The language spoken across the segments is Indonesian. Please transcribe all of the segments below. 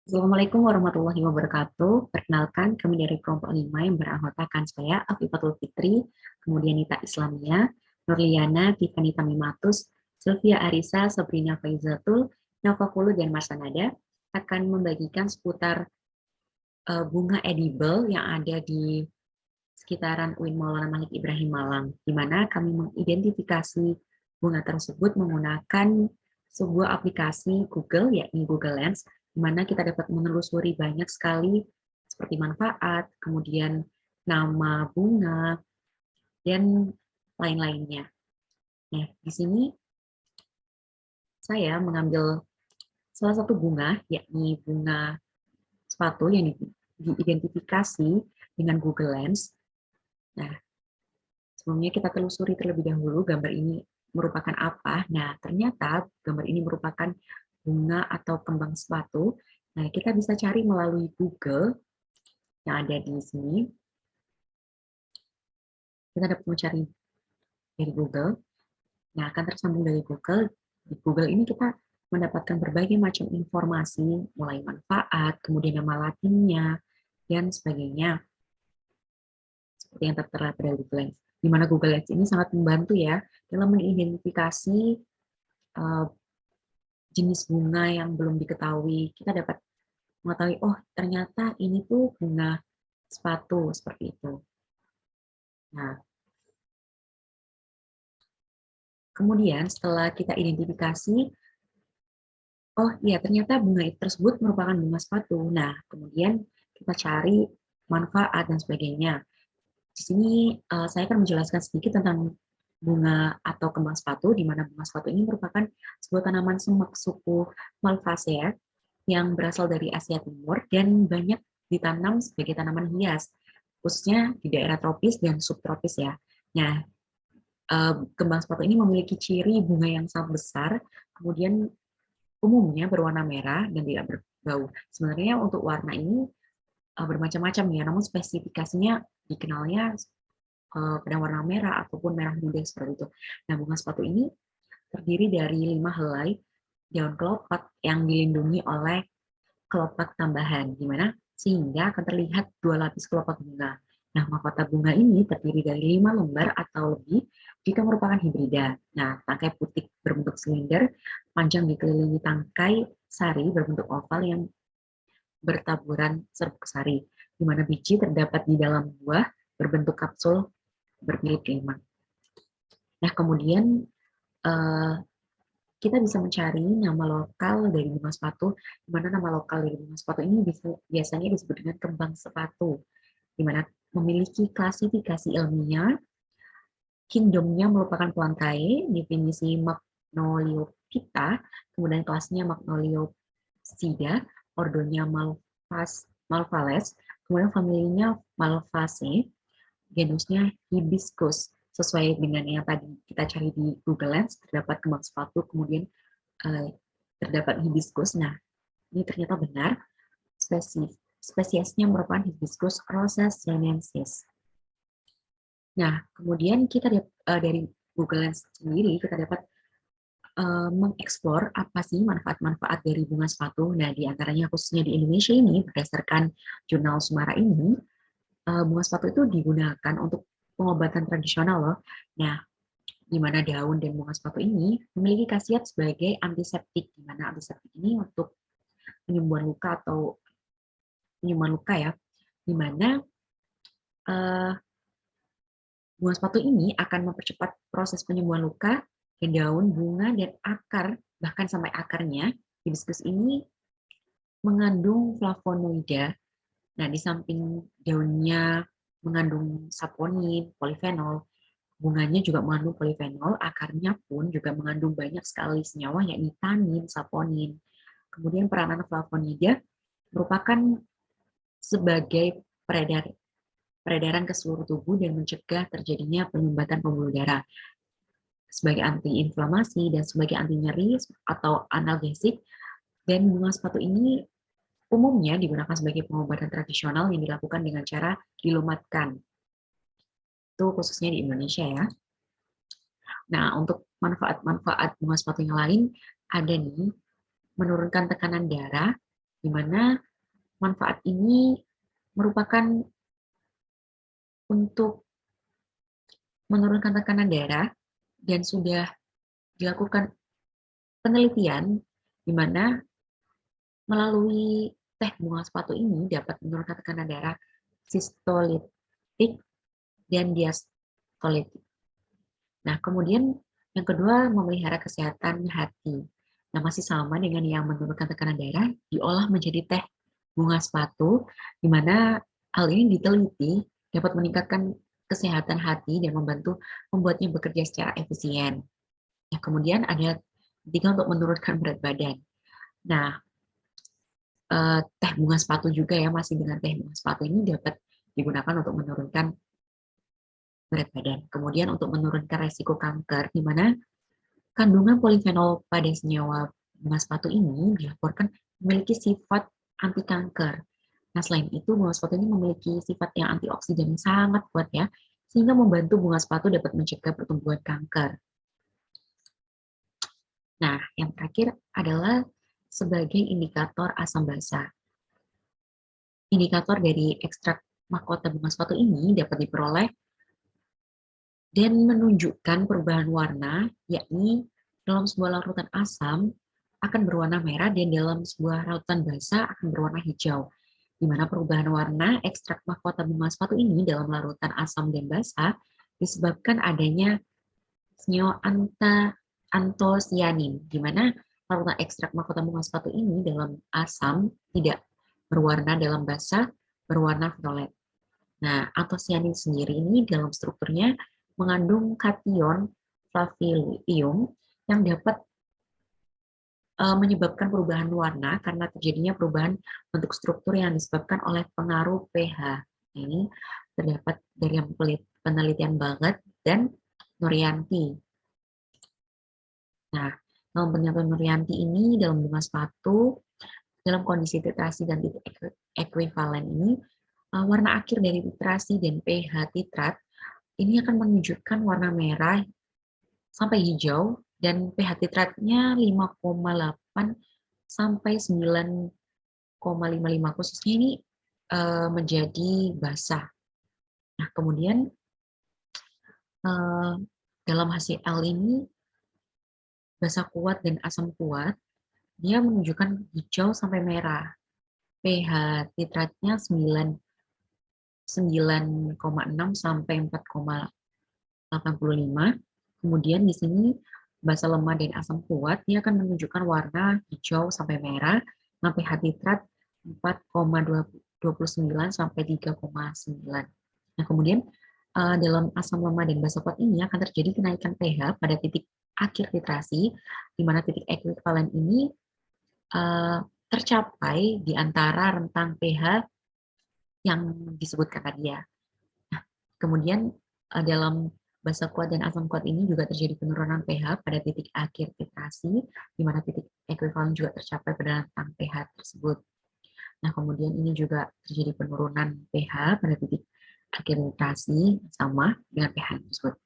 Assalamualaikum warahmatullahi wabarakatuh. Perkenalkan, kami dari kelompok 5 yang beranggotakan saya, Afifatul Fitri, kemudian Nita Islamia, Nurliana, Tiffany Tamimatus, Sylvia Arisa, Sabrina Faizatul, Nafakulu, dan Marsanada akan membagikan seputar bunga edible yang ada di sekitaran UIN Maulana Malik Ibrahim Malang, di mana kami mengidentifikasi bunga tersebut menggunakan sebuah aplikasi Google, yakni Google Lens, di mana kita dapat menelusuri banyak sekali seperti manfaat, kemudian nama bunga, dan lain-lainnya. Nah, di sini saya mengambil salah satu bunga, yakni bunga sepatu yang diidentifikasi dengan Google Lens. Nah, sebelumnya kita telusuri terlebih dahulu gambar ini merupakan apa. Nah, ternyata gambar ini merupakan bunga atau kembang sepatu. Nah, kita bisa cari melalui Google yang ada di sini. Kita dapat mencari dari Google. Nah, akan tersambung dari Google. Di Google ini kita mendapatkan berbagai macam informasi, mulai manfaat, kemudian nama latinnya, dan sebagainya. Seperti yang tertera pada Google Lens. Di mana Google Lens ini sangat membantu ya dalam mengidentifikasi jenis bunga yang belum diketahui. Kita dapat mengetahui, oh ternyata ini tuh bunga sepatu, seperti itu. Nah, kemudian setelah kita identifikasi, oh iya ternyata bunga tersebut merupakan bunga sepatu. Nah, kemudian kita cari manfaat dan sebagainya. Di sini saya akan menjelaskan sedikit tentang bunga atau kembang sepatu, di mana bunga sepatu ini merupakan sebuah tanaman semak suku Malvaceae yang berasal dari Asia Timur dan banyak ditanam sebagai tanaman hias, khususnya di daerah tropis dan subtropis ya. Nah, kembang sepatu ini memiliki ciri bunga yang sangat besar, kemudian umumnya berwarna merah dan tidak berbau. Sebenarnya untuk warna ini bermacam-macam ya, namun spesifikasinya dikenalnya pada warna merah ataupun merah muda seperti itu. Nah, bunga sepatu ini terdiri dari 5 helai daun kelopak yang dilindungi oleh kelopak tambahan, di mana sehingga akan terlihat 2 lapis kelopak bunga. Nah, mahkota bunga ini terdiri dari 5 lembar atau lebih jika merupakan hibrida. Nah, tangkai putih berbentuk silinder, panjang dikelilingi tangkai sari berbentuk oval yang bertaburan serbuk sari, di mana biji terdapat di dalam buah berbentuk kapsul berpilit kelima. Nah, kemudian kita bisa mencari nama lokal dari bunga sepatu, di mana nama lokal dari bunga sepatu ini biasanya disebut dengan kembang sepatu, di mana memiliki klasifikasi ilmiah, kingdomnya merupakan Plantae, definisi Magnoliophyta, kemudian kelasnya Magnoliopsida, ordonya Malvales, kemudian familinya Malvaceae, genusnya Hibiscus. Sesuai dengan yang tadi kita cari di Google Lens, terdapat kembang sepatu, kemudian terdapat hibiscus. Nah, ini ternyata benar. Spesiesnya merupakan Hibiscus rosaceaensis. Nah, kemudian kita dari Google Lens sendiri kita dapat mengeksplor apa sih manfaat-manfaat dari bunga sepatu. Nah, di antaranya khususnya di Indonesia ini, berdasarkan jurnal Sumara ini, bunga sepatu itu digunakan untuk pengobatan tradisional loh. Nah, di mana daun dan bunga sepatu ini memiliki khasiat sebagai antiseptik, di mana antiseptik ini untuk penyembuhan luka atau penyembuhan luka ya, di mana bunga sepatu ini akan mempercepat proses penyembuhan luka dan daun, bunga, dan akar, bahkan sampai akarnya, hibiscus ini mengandung flavonoida. Nah, di samping daunnya mengandung saponin, polifenol, bunganya juga mengandung polifenol, akarnya pun juga mengandung banyak sekali senyawa yakni tanin, saponin. Kemudian peranan flavonoida merupakan sebagai peredaran ke seluruh tubuh dan mencegah terjadinya penyumbatan pembuluh darah. Sebagai antiinflamasi dan sebagai anti nyeri atau analgesik, dan bunga sepatu ini umumnya digunakan sebagai pengobatan tradisional yang dilakukan dengan cara dilumatkan. Itu khususnya di Indonesia ya. Nah, untuk manfaat-manfaat bunga sepatu yang lain ada nih, menurunkan tekanan darah, di mana manfaat ini merupakan untuk menurunkan tekanan darah dan sudah dilakukan penelitian di mana melalui teh bunga sepatu ini dapat menurunkan tekanan darah sistolitik dan diastolitik. Nah, kemudian yang kedua, memelihara kesehatan hati. Nah, masih sama dengan yang menurunkan tekanan darah, diolah menjadi teh bunga sepatu, di mana hal ini diteliti dapat meningkatkan kesehatan hati dan membantu membuatnya bekerja secara efisien. Nah, kemudian ada ketiga untuk menurunkan berat badan. Nah, teh bunga sepatu juga ya, masih dengan teh bunga sepatu ini dapat digunakan untuk menurunkan berat badan. Kemudian untuk menurunkan resiko kanker, di mana kandungan polifenol pada senyawa bunga sepatu ini dilaporkan memiliki sifat anti kanker. Nah, selain itu, bunga sepatu ini memiliki sifat yang antioksidan yang sangat kuat ya, sehingga membantu bunga sepatu dapat mencegah pertumbuhan kanker. Nah, yang terakhir adalah sebagai indikator asam basa. Indikator dari ekstrak mahkota bunga sepatu ini dapat diperoleh dan menunjukkan perubahan warna, yakni dalam sebuah larutan asam akan berwarna merah dan dalam sebuah larutan basa akan berwarna hijau. Di mana perubahan warna ekstrak mahkota bunga sepatu ini dalam larutan asam dan basa disebabkan adanya senyawa antosianin, di mana larutan ekstrak mahkota bunga sepatu ini dalam asam tidak berwarna, dalam basa berwarna violet. Nah, antosianin sendiri ini dalam strukturnya mengandung kation flavilium yang dapat menyebabkan perubahan warna karena terjadinya perubahan bentuk struktur yang disebabkan oleh pengaruh pH. Nah, ini terdapat dari penelitian Banget dan Nuryanti. Nah, dalam penelitian Nuryanti ini dalam bunga sepatu, dalam kondisi titrasi dan titik ekuivalen ini, warna akhir dari titrasi dan pH titrat ini akan menunjukkan warna merah sampai hijau dan pH titratnya 5,8 sampai 9,55, khususnya ini menjadi basah. Nah, kemudian dalam HCl ini basah kuat dan asam kuat, dia menunjukkan hijau sampai merah. pH titratnya 9,6 sampai 4,85. Kemudian di sini basa lemah dan asam kuat, dia akan menunjukkan warna hijau sampai merah, nah pH titrat 4,29 sampai 3,9. Nah, kemudian dalam asam lemah dan basa kuat ini akan terjadi kenaikan pH pada titik akhir titrasi, di mana titik ekuivalen ini tercapai di antara rentang pH yang disebutkan tadi ya. Nah, kemudian dalam basa kuat dan asam kuat ini juga terjadi penurunan pH pada titik akhir titrasi, di mana titik ekuivalen juga tercapai pada rentang pH tersebut. Nah, kemudian ini juga terjadi penurunan pH pada titik akhir titrasi sama dengan pH tersebut.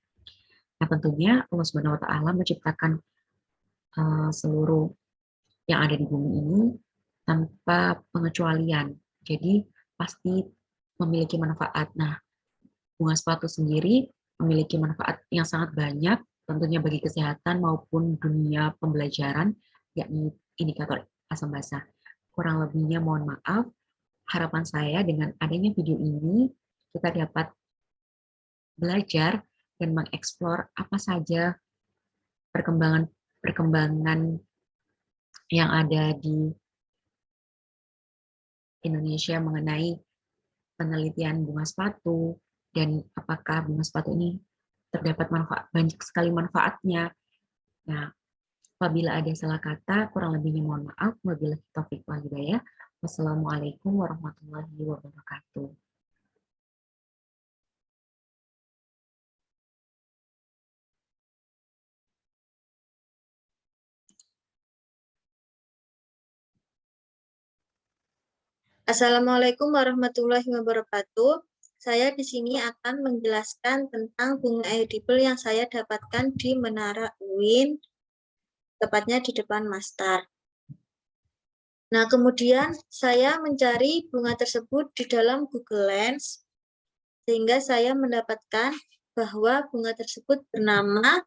Nah, tentunya Allah Subhanahu wa Ta'ala menciptakan seluruh yang ada di bumi ini tanpa pengecualian. Jadi pasti memiliki manfaat. Nah, bunga sepatu sendiri memiliki manfaat yang sangat banyak, tentunya bagi kesehatan maupun dunia pembelajaran, yakni indikator asam basa. Kurang lebihnya mohon maaf. Harapan saya dengan adanya video ini, kita dapat belajar dan mengeksplor apa saja perkembangan yang ada di Indonesia mengenai penelitian bunga sepatu, dan apakah bunga sepatu ini terdapat manfaat, banyak sekali manfaatnya. Nah, apabila ada salah kata, kurang lebihnya mohon maaf. Wabillahi taufiq wal hidayah. Wassalamualaikum warahmatullahi wabarakatuh. Assalamualaikum warahmatullahi wabarakatuh. Saya di sini akan menjelaskan tentang bunga edible yang saya dapatkan di Menara UIN, tepatnya di depan Mastar. Nah, kemudian saya mencari bunga tersebut di dalam Google Lens, sehingga saya mendapatkan bahwa bunga tersebut bernama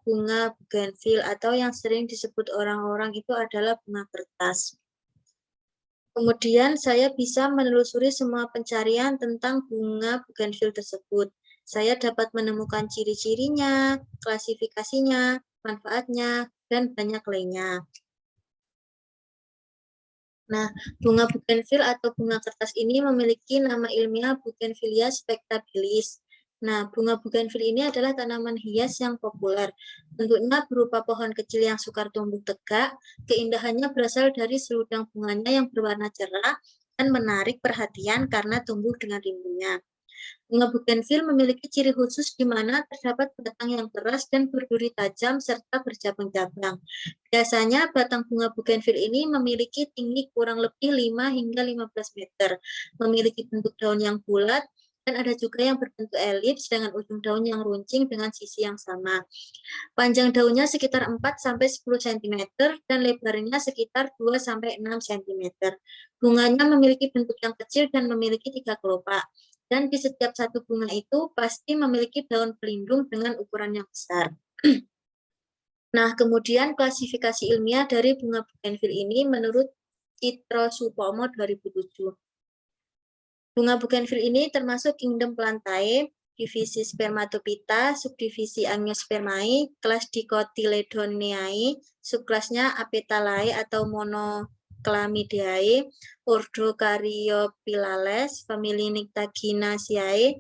bunga bougainville atau yang sering disebut orang-orang itu adalah bunga kertas. Kemudian saya bisa menelusuri semua pencarian tentang bunga bougainville tersebut. Saya dapat menemukan ciri-cirinya, klasifikasinya, manfaatnya, dan banyak lainnya. Nah, bunga bougainville atau bunga kertas ini memiliki nama ilmiah Bougainvillea spectabilis. Nah, bunga bougainville ini adalah tanaman hias yang populer. Bentuknya berupa pohon kecil yang sukar tumbuh tegak. Keindahannya berasal dari seludang bunganya yang berwarna cerah dan menarik perhatian karena tumbuh dengan rimbunnya. Bunga bougainville memiliki ciri khusus di mana terdapat batang yang keras dan berduri tajam serta bercabang-cabang. Biasanya batang bunga bougainville ini memiliki tinggi kurang lebih 5 hingga 15 meter, memiliki bentuk daun yang bulat, dan ada juga yang berbentuk elips dengan ujung daun yang runcing dengan sisi yang sama. Panjang daunnya sekitar 4-10 cm dan lebarnya sekitar 2-6 cm. Bunganya memiliki bentuk yang kecil dan memiliki 3 kelopak. Dan di setiap satu bunga itu pasti memiliki daun pelindung dengan ukuran yang besar. Nah, kemudian klasifikasi ilmiah dari bunga bougainville ini menurut Citro Supomo 2007. Bunga bougainville ini termasuk kingdom Plantae, divisi Spermatophyta, subdivisi Angiospermae, kelas Dicotyledoneae, subkelasnya Apetalae atau Monochlamydeae, ordo Caryophyllales, famili Nyctaginaceae,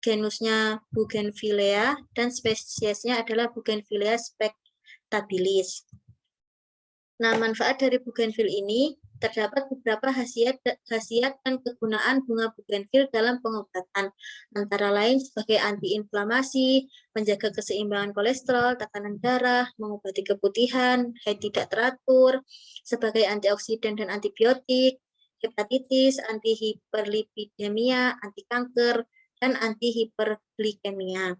genusnya Bougainvillea, dan spesiesnya adalah Bougainvillea spectabilis. Nah, manfaat dari bougainville ini terdapat beberapa khasiat dan kegunaan bunga bougainville dalam pengobatan, antara lain sebagai antiinflamasi, menjaga keseimbangan kolesterol, tekanan darah, mengobati keputihan, haid tidak teratur, sebagai antioksidan dan antibiotik, hepatitis, anti-hiperlipidemia, anti kanker, dan anti-hiperglikemia.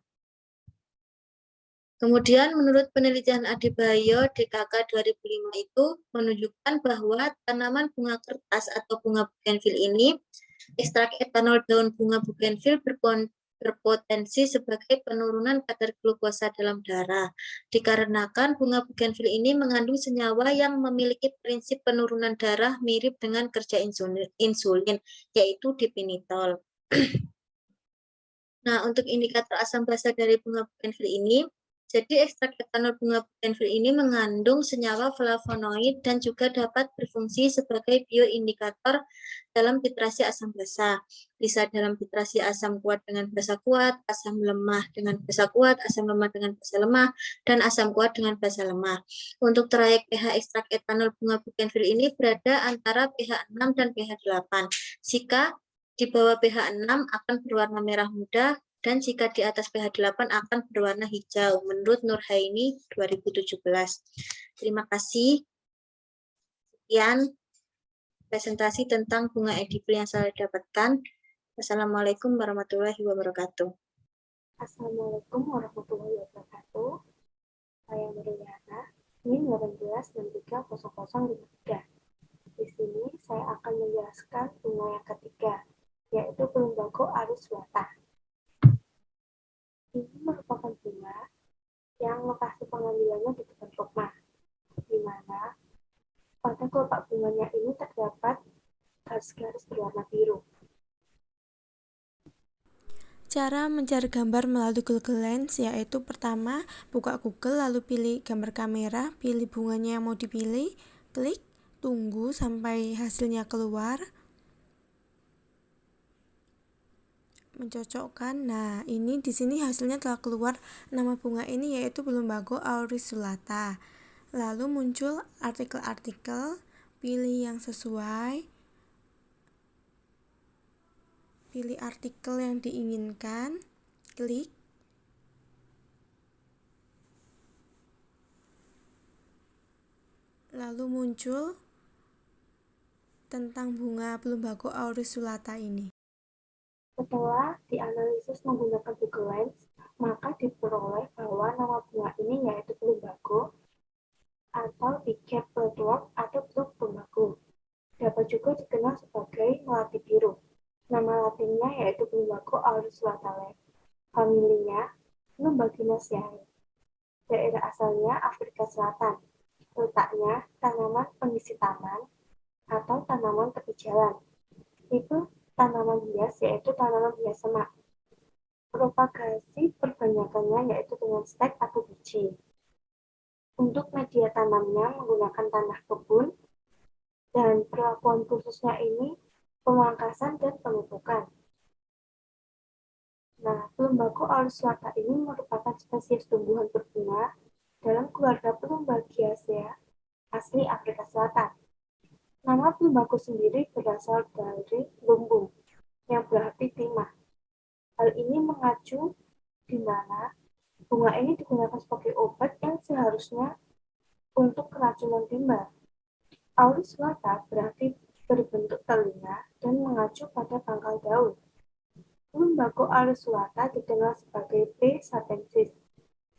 Kemudian menurut penelitian Adebayo DKK 2005 itu menunjukkan bahwa tanaman bunga kertas atau bunga bougainville ini, ekstrak etanol daun bunga bougainville berpotensi sebagai penurunan kadar glukosa dalam darah. Dikarenakan bunga bougainville ini mengandung senyawa yang memiliki prinsip penurunan darah mirip dengan kerja insulin, yaitu dipinitol. Nah, untuk indikator asam basa dari bunga bougainville ini, jadi ekstrak etanol bunga bougainville ini mengandung senyawa flavonoid dan juga dapat berfungsi sebagai bioindikator dalam titrasi asam basa. Bisa dalam titrasi asam kuat dengan basa kuat, asam lemah dengan basa kuat, asam lemah dengan basa lemah, dan asam kuat dengan basa lemah. Untuk trayek pH ekstrak etanol bunga bougainville ini berada antara pH 6 dan pH 8. Jika di bawah pH 6 akan berwarna merah muda, dan jika di atas pH 8 akan berwarna hijau, menurut Nurhaini 2017. Terima kasih. Sekian presentasi tentang bunga edible yang saya dapatkan. Wassalamualaikum warahmatullahi wabarakatuh. Assalamualaikum warahmatullahi wabarakatuh. Saya Nurliana, NIM 18630053. Di sini saya akan menjelaskan bunga yang ketiga, yaitu Plumbago auriculatta. Ini merupakan bunga yang lokasi pengambilannya di depan rumah, di mana pada kelopak bunganya ini terdapat garis-garis berwarna biru. Cara mencari gambar melalui Google Lens yaitu pertama, buka Google lalu pilih gambar kamera, pilih bunganya yang mau dipilih, klik, tunggu sampai hasilnya keluar. Mencocokkan. Nah, ini di sini hasilnya telah keluar. Nama bunga ini yaitu Plumbago auriculatta. Lalu muncul artikel-artikel, pilih yang sesuai. Pilih artikel yang diinginkan, klik. Lalu muncul tentang bunga Plumbago auriculatta ini. Setelah dianalisis menggunakan Google Lens, maka diperoleh bahwa nama bunga ini yaitu Plumbago atau Piquet Bloodworm atau blue tumbaku. Dapat juga dikenal sebagai melati biru. Nama latinnya yaitu Tumbaku aurus latale. Familinya Plumbaginaceae. Daerah asalnya Afrika Selatan. Letaknya tanaman pengisi taman atau tanaman tepi jalan. Tipe tanaman hias yaitu tanaman hias semak. Propagasi perbanyakannya yaitu dengan stek atau biji. Untuk media tanamnya menggunakan tanah kebun, dan perlakuan khususnya ini pemangkasan dan pemupukan. Nah, Plumbago aurus lata ini merupakan spesies tumbuhan berbunga dalam keluarga Plumbagiaceae asli Afrika Selatan. Nama Plumbago sendiri berasal dari lumbung, yang berarti timah. Hal ini mengacu di mana bunga ini digunakan sebagai obat yang seharusnya untuk keracunan timbal. Aurus lata berarti berbentuk telinga dan mengacu pada pangkal daun. Plumbago aurus lata dikenal sebagai P. satensis,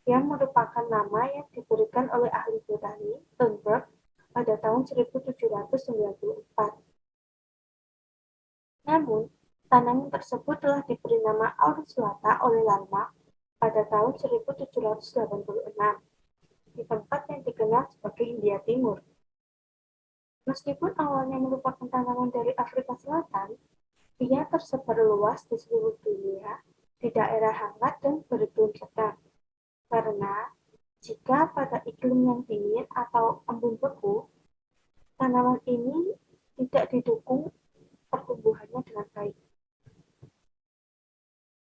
yang merupakan nama yang diberikan oleh ahli botani Thunberg pada tahun 1794. Namun, tanaman tersebut telah diberi nama aurus lata oleh Lamarck pada tahun 1786 di tempat yang dikenal sebagai Hindia Timur. Meskipun awalnya merupakan tanaman dari Afrika Selatan, ia tersebar luas di seluruh dunia di daerah hangat dan beriklim sedang. Karena jika pada iklim yang dingin atau embun beku, tanaman ini tidak didukung pertumbuhannya dengan baik.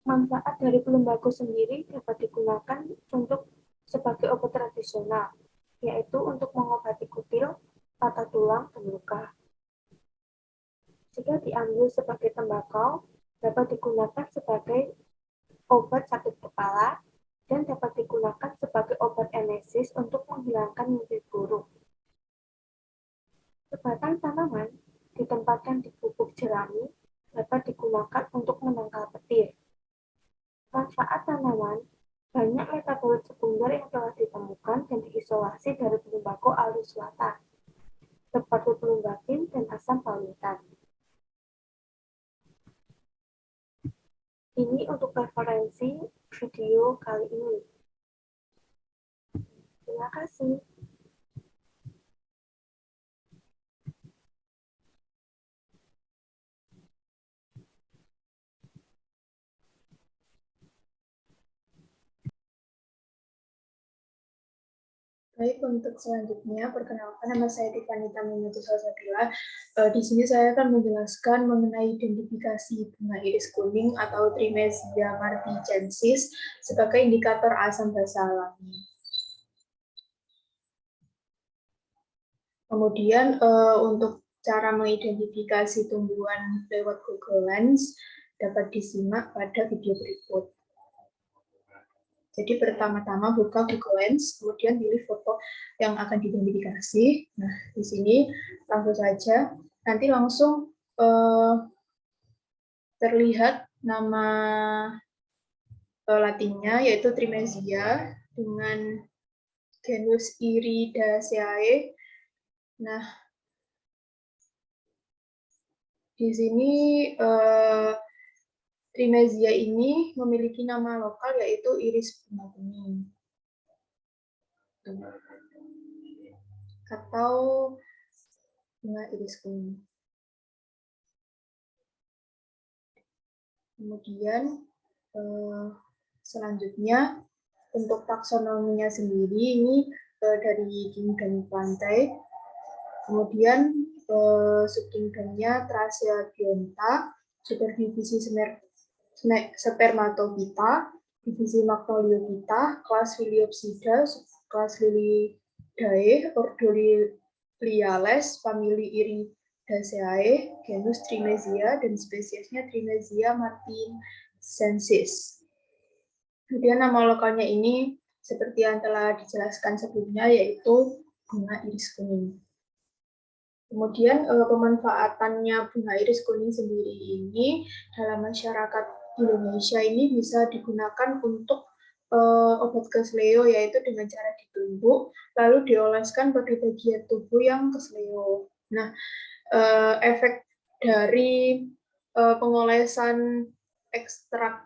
Manfaat dari Plumbago sendiri dapat digunakan untuk sebagai obat tradisional, yaitu untuk mengobati kutil, patah tulang, dan luka. Jika diambil sebagai tembakau, dapat digunakan sebagai obat sakit kepala dan dapat digunakan sebagai obat emesis untuk menghilangkan mimpi buruk. Sebatang tanaman ditempatkan di bubuk jerami dapat digunakan untuk menangkal petir. Manfaat tanaman, banyak metabolit sekunder yang telah ditemukan dan diisolasi dari Plumbago aurus lata, seperti plumbagin dan asam paulitan. Ini untuk referensi video kali ini. Terima kasih. Baik, untuk selanjutnya, perkenalkan nama saya Tifanita Minatus Salsabila. Di sini saya akan menjelaskan mengenai identifikasi bunga iris kuning atau Trimesia marticensis sebagai indikator asam basa alami. Kemudian untuk cara mengidentifikasi tumbuhan lewat Google Lens dapat disimak pada video berikut. Jadi pertama-tama buka Google Lens, kemudian pilih foto yang akan diidentifikasi. Nah, di sini langsung saja, nanti langsung terlihat nama latinnya, yaitu Trimesia, dengan genus Iridaceae. Nah, di sini Trimesia ini memiliki nama lokal yaitu iris bunga kuning atau bunga iris kuning. Kemudian selanjutnya untuk taksonominya sendiri ini dari kingdom Plantae. Kemudian subkingdomnya Tracea bionta, superdivisi Spermatophyta, divisi Magnoliophyta, kelas Liliopsida, kelas Lilidae, ordo Liales, famili Iridaceae, genus Trimesia, dan spesiesnya Trimesia marticensis. Kemudian nama lokalnya ini seperti yang telah dijelaskan sebelumnya, yaitu bunga iris kuning. Kemudian pemanfaatannya bunga iris kuning sendiri ini dalam masyarakat Indonesia ini bisa digunakan untuk obat kesleo, yaitu dengan cara ditumbuk lalu dioleskan pada bagian tubuh yang kesleo. Nah, efek dari pengolesan ekstrak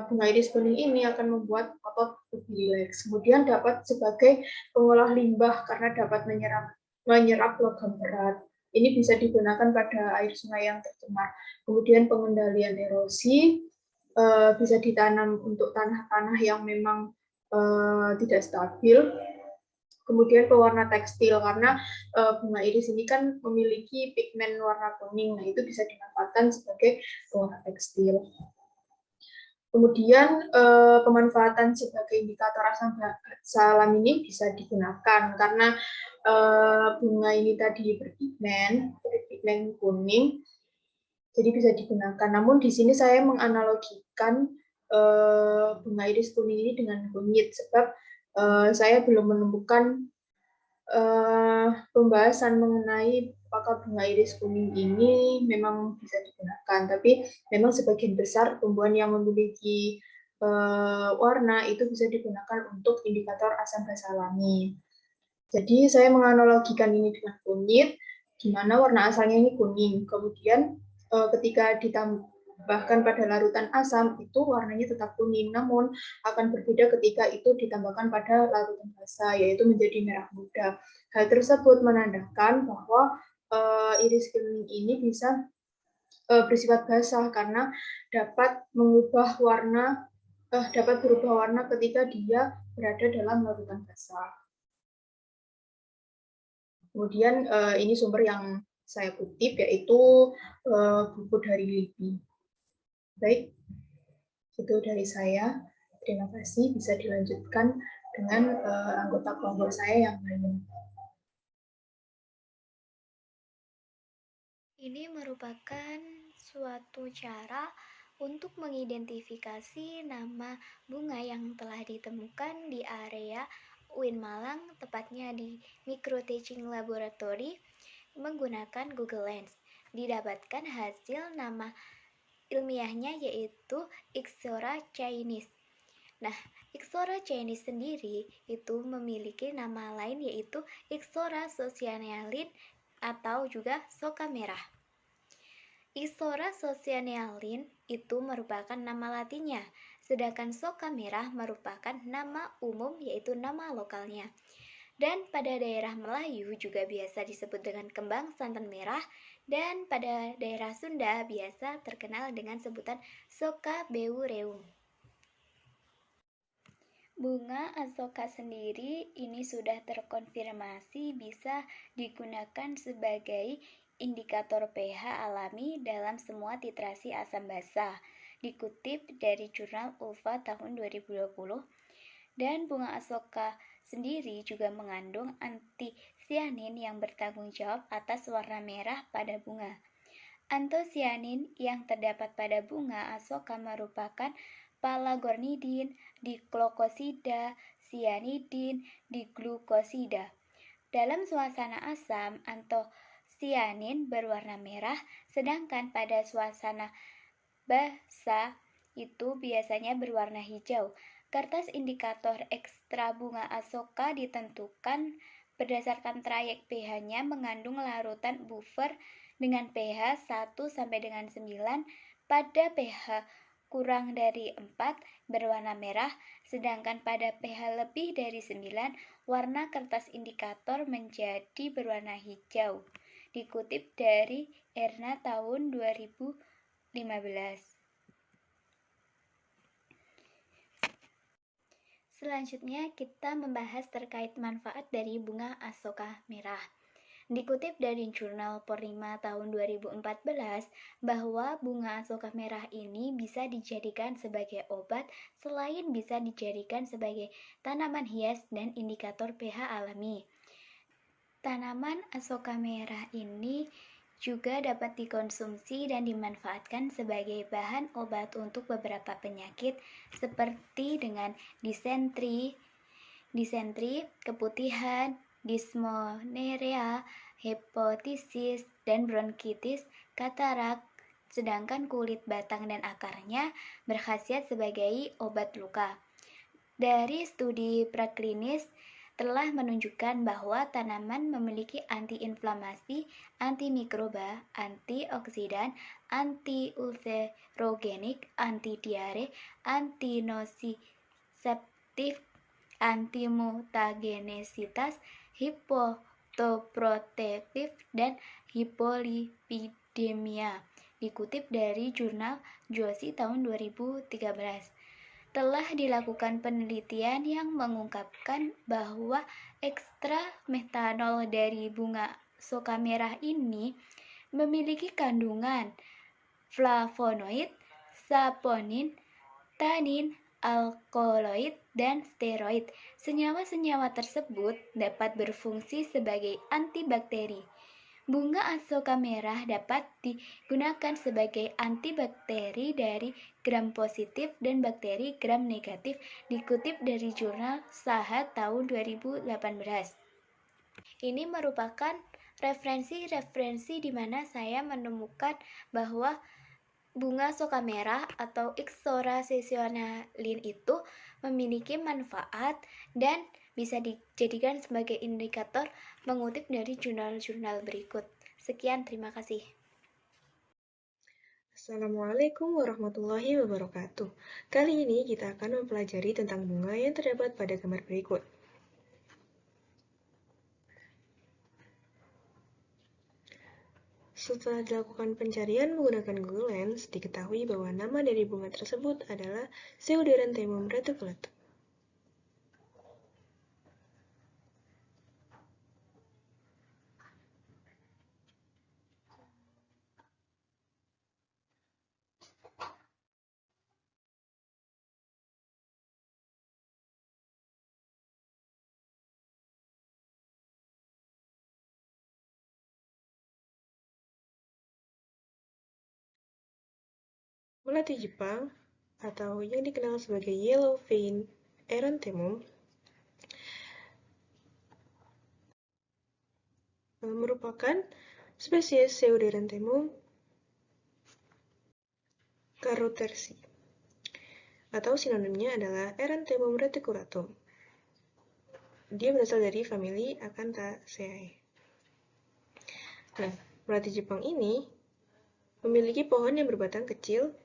bunga iris kuning ini akan membuat otot lebih rileks. Kemudian dapat sebagai pengolah limbah karena dapat menyerap logam berat. Ini bisa digunakan pada air sungai yang tercemar. Kemudian pengendalian erosi, bisa ditanam untuk tanah-tanah yang memang tidak stabil. Kemudian pewarna tekstil, karena bunga iris ini kan memiliki pigmen warna kuning, nah itu bisa dimanfaatkan sebagai pewarna tekstil. Kemudian pemanfaatan sebagai indikator asam salam ini bisa digunakan karena bunga ini tadi berpigmen kuning, jadi bisa digunakan. Namun di sini saya menganalogikan bunga iris kuning ini dengan kunyit, sebab saya belum menemukan pembahasan mengenai apakah bunga iris kuning ini memang bisa digunakan. Tapi memang sebagian besar tumbuhan yang memiliki warna itu bisa digunakan untuk indikator asam basa alami. Jadi saya menganalogikan ini dengan kunyit, di mana warna asalnya ini kuning. Kemudian ketika ditambahkan pada larutan asam, itu warnanya tetap kuning, namun akan berbeda ketika itu ditambahkan pada larutan basa, yaitu menjadi merah muda. Hal tersebut menandakan bahwa iris kuning ini bisa bersifat basah karena dapat mengubah warna, dapat berubah warna ketika dia berada dalam larutan basah. Kemudian ini sumber yang saya kutip, yaitu buku dari LIPI. Baik, itu dari saya. Terima kasih, bisa dilanjutkan dengan anggota kelompok saya yang lain. Ini merupakan suatu cara untuk mengidentifikasi nama bunga yang telah ditemukan di area UIN Malang, tepatnya di Microteaching Laboratory, menggunakan Google Lens. Didapatkan hasil nama ilmiahnya yaitu Ixora chinensis. Nah, Ixora chinensis sendiri itu memiliki nama lain yaitu Ixora socianalin atau juga soka merah. Ixora socianalin itu merupakan nama latinnya, sedangkan soka merah merupakan nama umum yaitu nama lokalnya. Dan pada daerah Melayu juga biasa disebut dengan kembang santan merah, dan pada daerah Sunda biasa terkenal dengan sebutan soka beureum. Bunga asoka sendiri ini sudah terkonfirmasi bisa digunakan sebagai indikator pH alami dalam semua titrasi asam basa, dikutip dari jurnal ULFA tahun 2020. Dan bunga asoka sendiri juga mengandung antosianin yang bertanggung jawab atas warna merah pada bunga. Antosianin yang terdapat pada bunga asoka merupakan palagornidin, diglukosida, cyanidin, diglukosida. Dalam suasana asam, antosianin berwarna merah, sedangkan pada suasana basa itu biasanya berwarna hijau. Kertas indikator ekstra bunga asoka ditentukan berdasarkan trayek pH-nya mengandung larutan buffer dengan pH 1 sampai dengan 9. Pada pH kurang dari 4 berwarna merah, sedangkan pada pH lebih dari 9 warna kertas indikator menjadi berwarna hijau. Dikutip dari Erna tahun 2015. Selanjutnya kita membahas terkait manfaat dari bunga asoka merah. Dikutip dari jurnal Porrima tahun 2014 bahwa bunga asoka merah ini bisa dijadikan sebagai obat selain bisa dijadikan sebagai tanaman hias dan indikator pH alami. Tanaman asoka merah ini juga dapat dikonsumsi dan dimanfaatkan sebagai bahan obat untuk beberapa penyakit seperti dengan disentri, keputihan, dismonerea, hepatitis dan bronkitis, katarak, sedangkan kulit batang dan akarnya berkhasiat sebagai obat luka. Dari studi preklinis telah menunjukkan bahwa tanaman memiliki antiinflamasi, antimikroba, antioksidan, anti-ulcerogenik, anti-diare, antinosiseptif, antimutagenesitas, hipotoprotektif, dan hipolipidemia. Dikutip dari jurnal JOSI tahun 2013. Telah dilakukan penelitian yang mengungkapkan bahwa ekstrak metanol dari bunga soka merah ini memiliki kandungan flavonoid, saponin, tanin, alkaloid, dan steroid. Senyawa-senyawa tersebut dapat berfungsi sebagai antibakteri. Bunga asoka merah dapat digunakan sebagai antibakteri dari gram positif dan bakteri gram negatif, dikutip dari jurnal Saha tahun 2018. Ini merupakan referensi di mana saya menemukan bahwa bunga soka merah atau Ixora seasonalin itu memiliki manfaat dan bisa dijadikan sebagai indikator mengutip dari jurnal-jurnal berikut. Sekian, terima kasih. Assalamualaikum warahmatullahi wabarakatuh. Kali ini kita akan mempelajari tentang bunga yang terdapat pada gambar berikut. Setelah dilakukan pencarian menggunakan Google Lens, diketahui bahwa nama dari bunga tersebut adalah Pseuderanthemum reticulatum. Melati Jepang, atau yang dikenal sebagai Yellow Vein Eranthemum, merupakan spesies Pseuderanthemum carotersi, atau sinonimnya adalah Eranthemum reticulatum. Dia berasal dari famili Acanthaceae. Nah, melati Jepang ini memiliki pohon yang berbatang kecil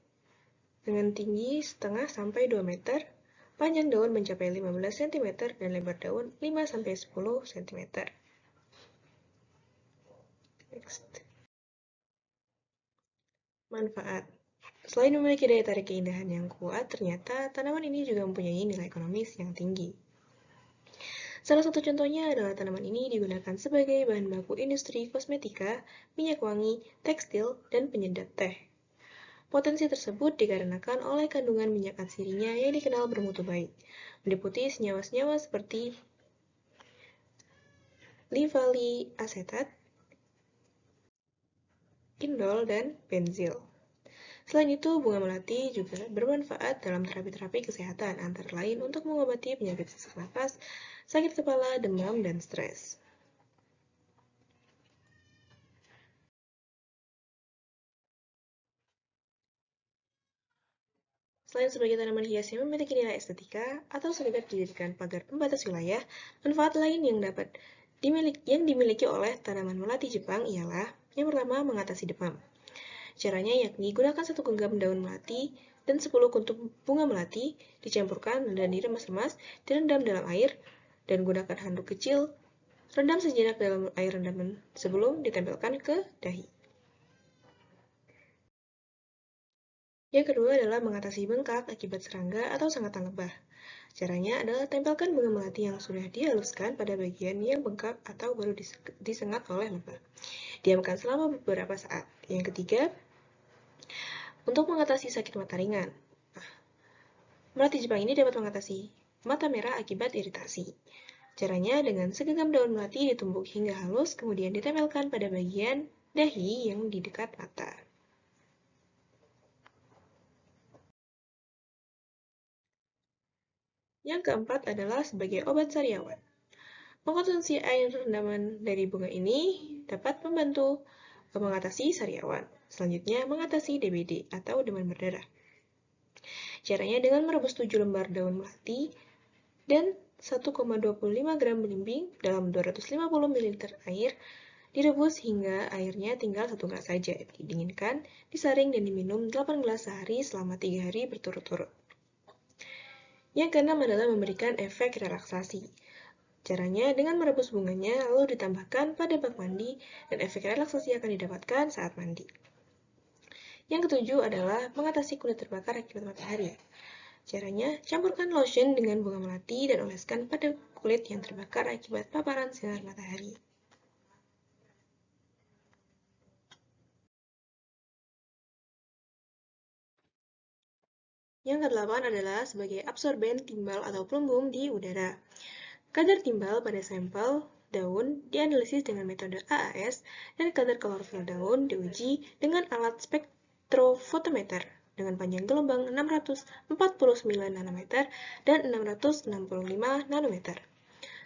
dengan tinggi setengah sampai 2 meter, panjang daun mencapai 15 cm, dan lebar daun 5-10 cm. Next. Manfaat. Selain memiliki daya tarik keindahan yang kuat, ternyata tanaman ini juga mempunyai nilai ekonomis yang tinggi. Salah satu contohnya adalah tanaman ini digunakan sebagai bahan baku industri kosmetika, minyak wangi, tekstil, dan penyedap teh. Potensi tersebut dikarenakan oleh kandungan minyak asirinya yang dikenal bermutu baik, meliputi senyawa-senyawa seperti livali asetat, indol, dan benzil. Selain itu, bunga melati juga bermanfaat dalam terapi-terapi kesehatan, antara lain untuk mengobati penyakit sesak napas, sakit kepala, demam, dan stres. Selain sebagai tanaman hias yang memiliki nilai estetika atau sekedar dijadikan pagar pembatas wilayah, manfaat lain yang dimiliki oleh tanaman melati Jepang ialah yang pertama, mengatasi demam. Caranya yakni gunakan 1 genggam daun melati dan 10 kuntup bunga melati, dicampurkan dan diremas-remas, direndam dalam air, dan gunakan handuk kecil, rendam sejenak dalam air rendaman sebelum ditempelkan ke dahi. Yang kedua adalah mengatasi bengkak akibat serangga atau sengatan lebah. Caranya adalah tempelkan bunga melati yang sudah dihaluskan pada bagian yang bengkak atau baru disengat oleh lebah. Diamkan selama beberapa saat. Yang ketiga, untuk mengatasi sakit mata ringan. Melati Jepang ini dapat mengatasi mata merah akibat iritasi. Caranya dengan segenggam daun melati ditumbuk hingga halus, kemudian ditempelkan pada bagian dahi yang di dekat mata. Yang keempat adalah sebagai obat sariawan. Mengkonsumsi air rendaman dari bunga ini dapat membantu mengatasi sariawan. Selanjutnya, mengatasi DBD atau demam berdarah. Caranya dengan merebus 7 lembar daun melati dan 1,25 gram belimbing dalam 250 ml air, direbus hingga airnya tinggal 1 gelas saja, didinginkan, disaring, dan diminum 8 gelas sehari selama 3 hari berturut-turut. Yang keenam adalah memberikan efek relaksasi. Caranya dengan merebus bunganya lalu ditambahkan pada bak mandi dan efek relaksasi akan didapatkan saat mandi. Yang ketujuh adalah mengatasi kulit terbakar akibat matahari. Caranya, campurkan lotion dengan bunga melati dan oleskan pada kulit yang terbakar akibat paparan sinar matahari. Yang kedelapan adalah sebagai absorben timbal atau plumbum di udara. Kadar timbal pada sampel daun dianalisis dengan metode AAS dan kadar klorofil daun diuji dengan alat spektrofotometer dengan panjang gelombang 649 nanometer dan 665 nanometer.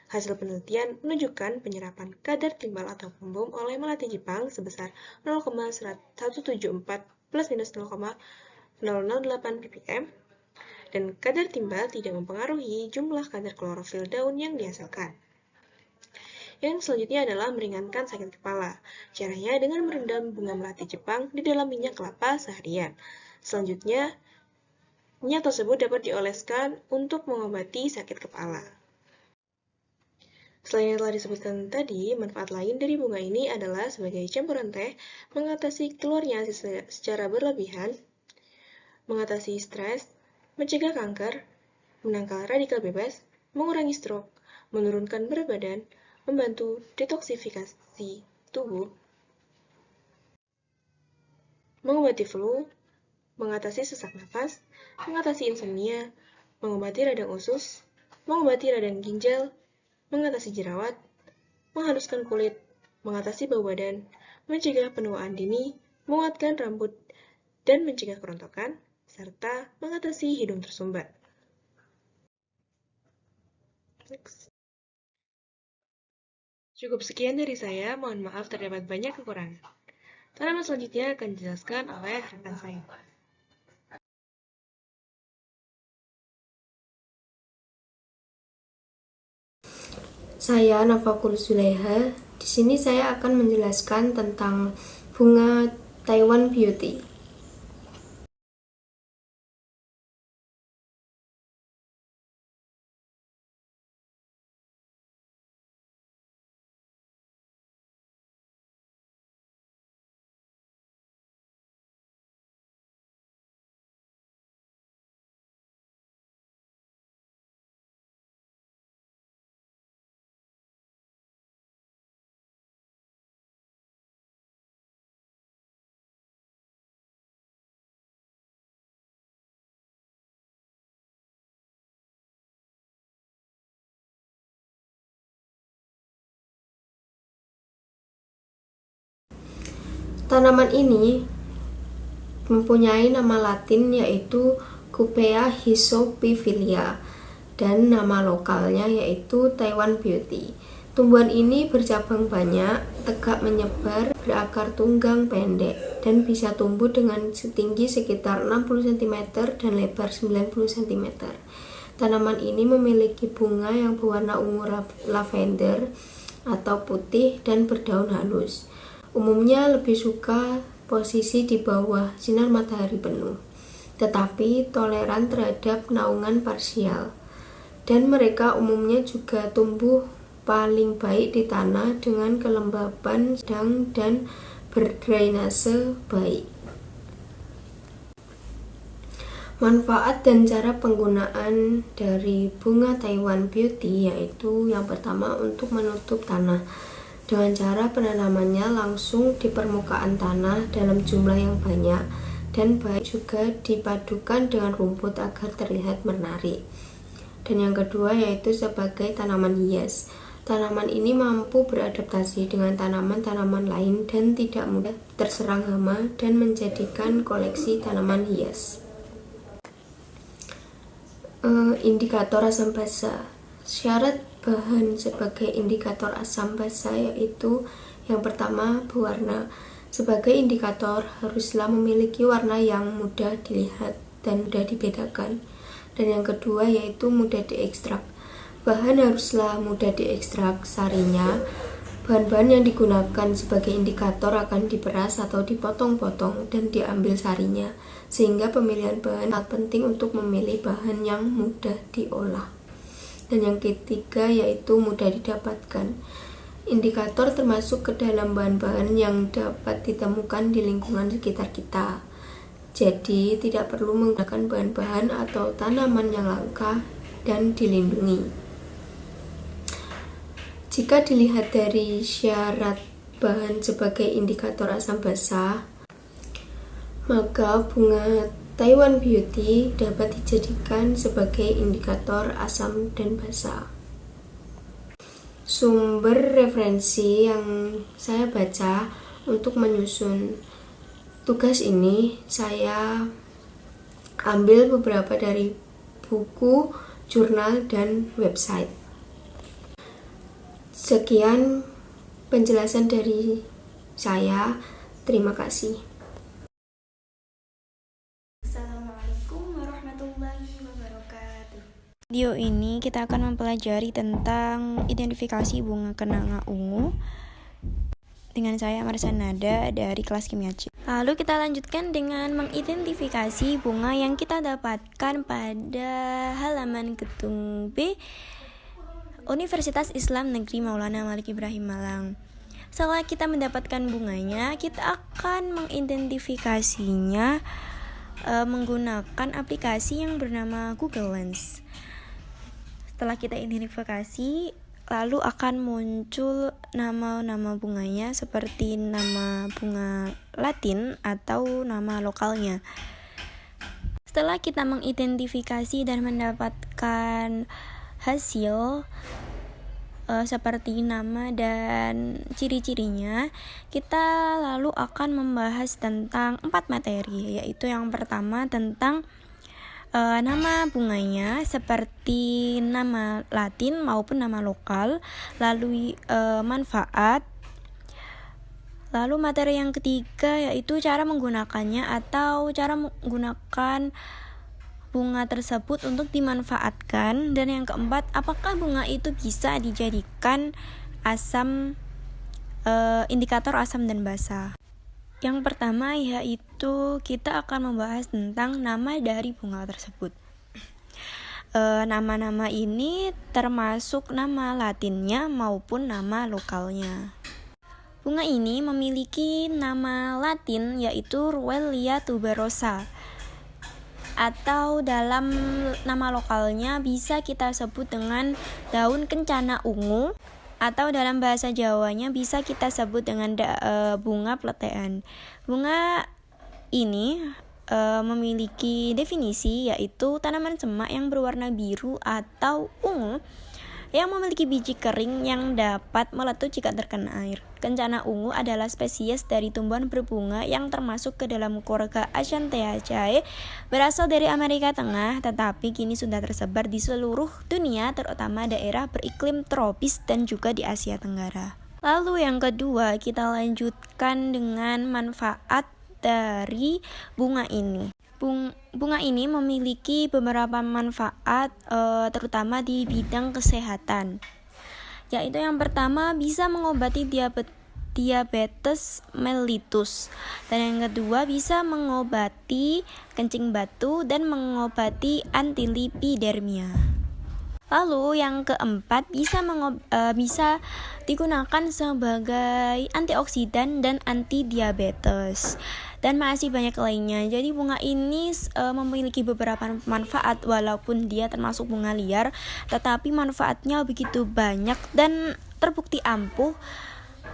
Hasil penelitian menunjukkan penyerapan kadar timbal atau plumbum oleh melati Jepang sebesar 0,174 plus-minus 0,008 ppm, dan kadar timbal tidak mempengaruhi jumlah kadar klorofil daun yang dihasilkan. Yang selanjutnya adalah meringankan sakit kepala. Caranya dengan merendam bunga melati Jepang di dalam minyak kelapa seharian. Selanjutnya, minyak tersebut dapat dioleskan untuk mengobati sakit kepala. Selain yang telah disebutkan tadi, manfaat lain dari bunga ini adalah sebagai campuran teh, mengatasi keluarnya asis secara berlebihan, mengatasi stres, mencegah kanker, menangkal radikal bebas, mengurangi stroke, menurunkan berat badan, membantu detoksifikasi tubuh, mengobati flu, mengatasi sesak nafas, mengatasi insomnia, mengobati radang usus, mengobati radang ginjal, mengatasi jerawat, menghaluskan kulit, mengatasi bau badan, mencegah penuaan dini, menguatkan rambut, dan mencegah kerontokan, serta mengatasi hidung tersumbat. Next. Cukup sekian dari saya, mohon maaf terdapat banyak kekurangan. Tanaman selanjutnya akan dijelaskan oleh rekan saya. Saya Nafakul Zuleha. Di sini saya akan menjelaskan tentang bunga Taiwan Beauty. Tanaman ini mempunyai nama latin yaitu Cupea hysopiphila dan nama lokalnya yaitu Taiwan Beauty. Tumbuhan ini bercabang banyak, tegak menyebar, berakar tunggang pendek, dan bisa tumbuh dengan setinggi sekitar 60 cm dan lebar 90 cm. Tanaman ini memiliki bunga yang berwarna ungu lavender atau putih dan berdaun halus. Umumnya lebih suka posisi di bawah sinar matahari penuh, tetapi toleran terhadap naungan parsial. Dan mereka umumnya juga tumbuh paling baik di tanah dengan kelembaban sedang dan berdrainase baik. Manfaat dan cara penggunaan dari bunga Taiwan Beauty yaitu yang pertama untuk menutup tanah dengan cara penanamannya langsung di permukaan tanah dalam jumlah yang banyak, dan baik juga dipadukan dengan rumput agar terlihat menarik. Dan yang kedua yaitu sebagai tanaman hias. Tanaman ini mampu beradaptasi dengan tanaman-tanaman lain dan tidak mudah terserang hama dan menjadikan koleksi tanaman hias. Indikator asam basa. Syarat bahan sebagai indikator asam basa yaitu yang pertama berwarna. Sebagai indikator, haruslah memiliki warna yang mudah dilihat dan mudah dibedakan. Dan yang kedua yaitu mudah diekstrak. Bahan haruslah mudah diekstrak sarinya. Bahan-bahan yang digunakan sebagai indikator akan diperas atau dipotong-potong dan diambil sarinya, sehingga pemilihan bahan sangat penting untuk memilih bahan yang mudah diolah. Dan yang ketiga yaitu mudah didapatkan. Indikator termasuk ke dalam bahan-bahan yang dapat ditemukan di lingkungan sekitar kita. Jadi tidak perlu menggunakan bahan-bahan atau tanaman yang langka dan dilindungi. Jika dilihat dari syarat bahan sebagai indikator asam basa, maka bunga Taiwan Beauty dapat dijadikan sebagai indikator asam dan basa. Sumber referensi yang saya baca untuk menyusun tugas ini, saya ambil beberapa dari buku, jurnal, dan website. Sekian penjelasan dari saya. Terima kasih. Assalamualaikum warahmatullahi wabarakatuh. Video ini kita akan mempelajari tentang identifikasi bunga kenanga ungu dengan saya Marsanada dari kelas Kimia C. Lalu kita lanjutkan dengan mengidentifikasi bunga yang kita dapatkan pada halaman gedung B Universitas Islam Negeri Maulana Malik Ibrahim Malang. Setelah kita mendapatkan bunganya, kita akan mengidentifikasinya menggunakan aplikasi yang bernama Google Lens. Setelah kita identifikasi, lalu akan muncul nama-nama bunganya seperti nama bunga Latin atau nama lokalnya. Setelah kita mengidentifikasi dan mendapatkan hasil seperti nama dan ciri-cirinya, kita lalu akan membahas tentang 4 materi, yaitu yang pertama tentang nama bunganya seperti nama Latin maupun nama lokal, lalu manfaat, lalu materi yang ketiga yaitu cara menggunakannya atau cara menggunakan bunga tersebut untuk dimanfaatkan, dan yang keempat apakah bunga itu bisa dijadikan indikator asam dan basa. Yang pertama yaitu kita akan membahas tentang nama dari bunga tersebut. Nama-nama ini termasuk nama Latinnya maupun nama lokalnya. Bunga ini memiliki nama Latin yaitu Ruellia tuberosa, atau dalam nama lokalnya bisa kita sebut dengan daun kencana ungu, atau dalam bahasa Jawanya bisa kita sebut dengan bunga pletean. Bunga ini memiliki definisi yaitu tanaman semak yang berwarna biru atau ungu yang memiliki biji kering yang dapat meletus jika terkena air. Kencana ungu adalah spesies dari tumbuhan berbunga yang termasuk ke dalam keluarga Acanthaceae, berasal dari Amerika Tengah, tetapi kini sudah tersebar di seluruh dunia, terutama daerah beriklim tropis dan juga di Asia Tenggara. Lalu yang kedua, kita lanjutkan dengan manfaat dari bunga ini. Bunga ini memiliki beberapa manfaat terutama di bidang kesehatan, yaitu yang pertama bisa mengobati diabetes mellitus, dan yang kedua bisa mengobati kencing batu dan mengobati antilipidermia. Lalu yang keempat bisa digunakan sebagai antioksidan dan anti diabetes, dan masih banyak lainnya. Jadi bunga ini memiliki beberapa manfaat, walaupun dia termasuk bunga liar, tetapi manfaatnya begitu banyak dan terbukti ampuh,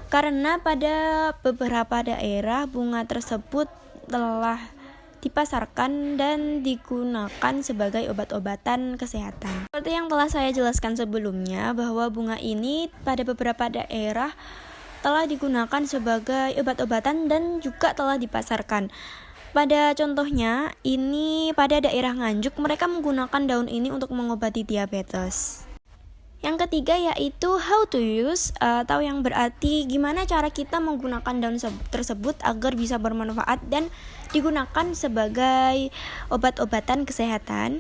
karena pada beberapa daerah bunga tersebut telah dipasarkan dan digunakan sebagai obat-obatan kesehatan. Seperti yang telah saya jelaskan sebelumnya, bahwa bunga ini pada beberapa daerah telah digunakan sebagai obat-obatan dan juga telah dipasarkan. Pada contohnya, ini pada daerah Nganjuk mereka menggunakan daun ini untuk mengobati diabetes. Yang ketiga yaitu how to use, atau yang berarti gimana cara kita menggunakan daun tersebut agar bisa bermanfaat dan digunakan sebagai obat-obatan kesehatan.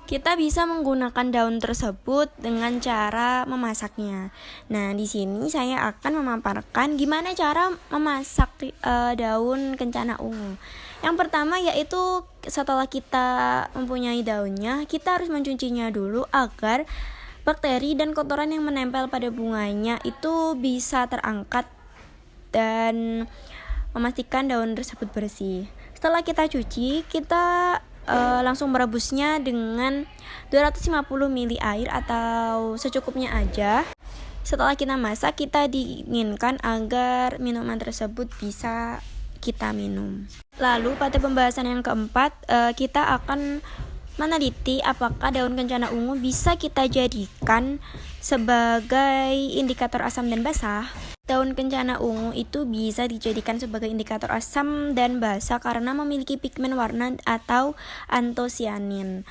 Kita bisa menggunakan daun tersebut dengan cara memasaknya. Nah, di sini saya akan memaparkan gimana cara memasak daun kencana ungu. Yang pertama yaitu setelah kita mempunyai daunnya, kita harus mencucinya dulu agar bakteri dan kotoran yang menempel pada bunganya itu bisa terangkat dan memastikan daun tersebut bersih. Setelah kita cuci, kita langsung merebusnya dengan 250 ml air atau secukupnya aja. Setelah kita masak, kita dinginkan agar minuman tersebut bisa kita minum. Lalu pada pembahasan yang keempat, kita akan meneliti apakah daun kencana ungu bisa kita jadikan sebagai indikator asam dan basah. Daun kencana ungu itu bisa dijadikan sebagai indikator asam dan basah karena memiliki pigmen warna atau antosianin.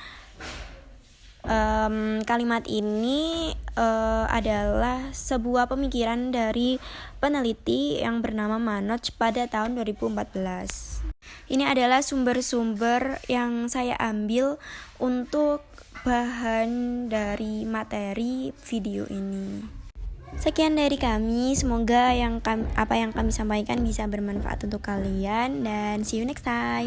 Kalimat ini adalah sebuah pemikiran dari peneliti yang bernama Manoj pada tahun 2014. Ini adalah sumber-sumber yang saya ambil untuk bahan dari materi video ini. Sekian dari kami, semoga apa yang kami sampaikan bisa bermanfaat untuk kalian dan see you next time.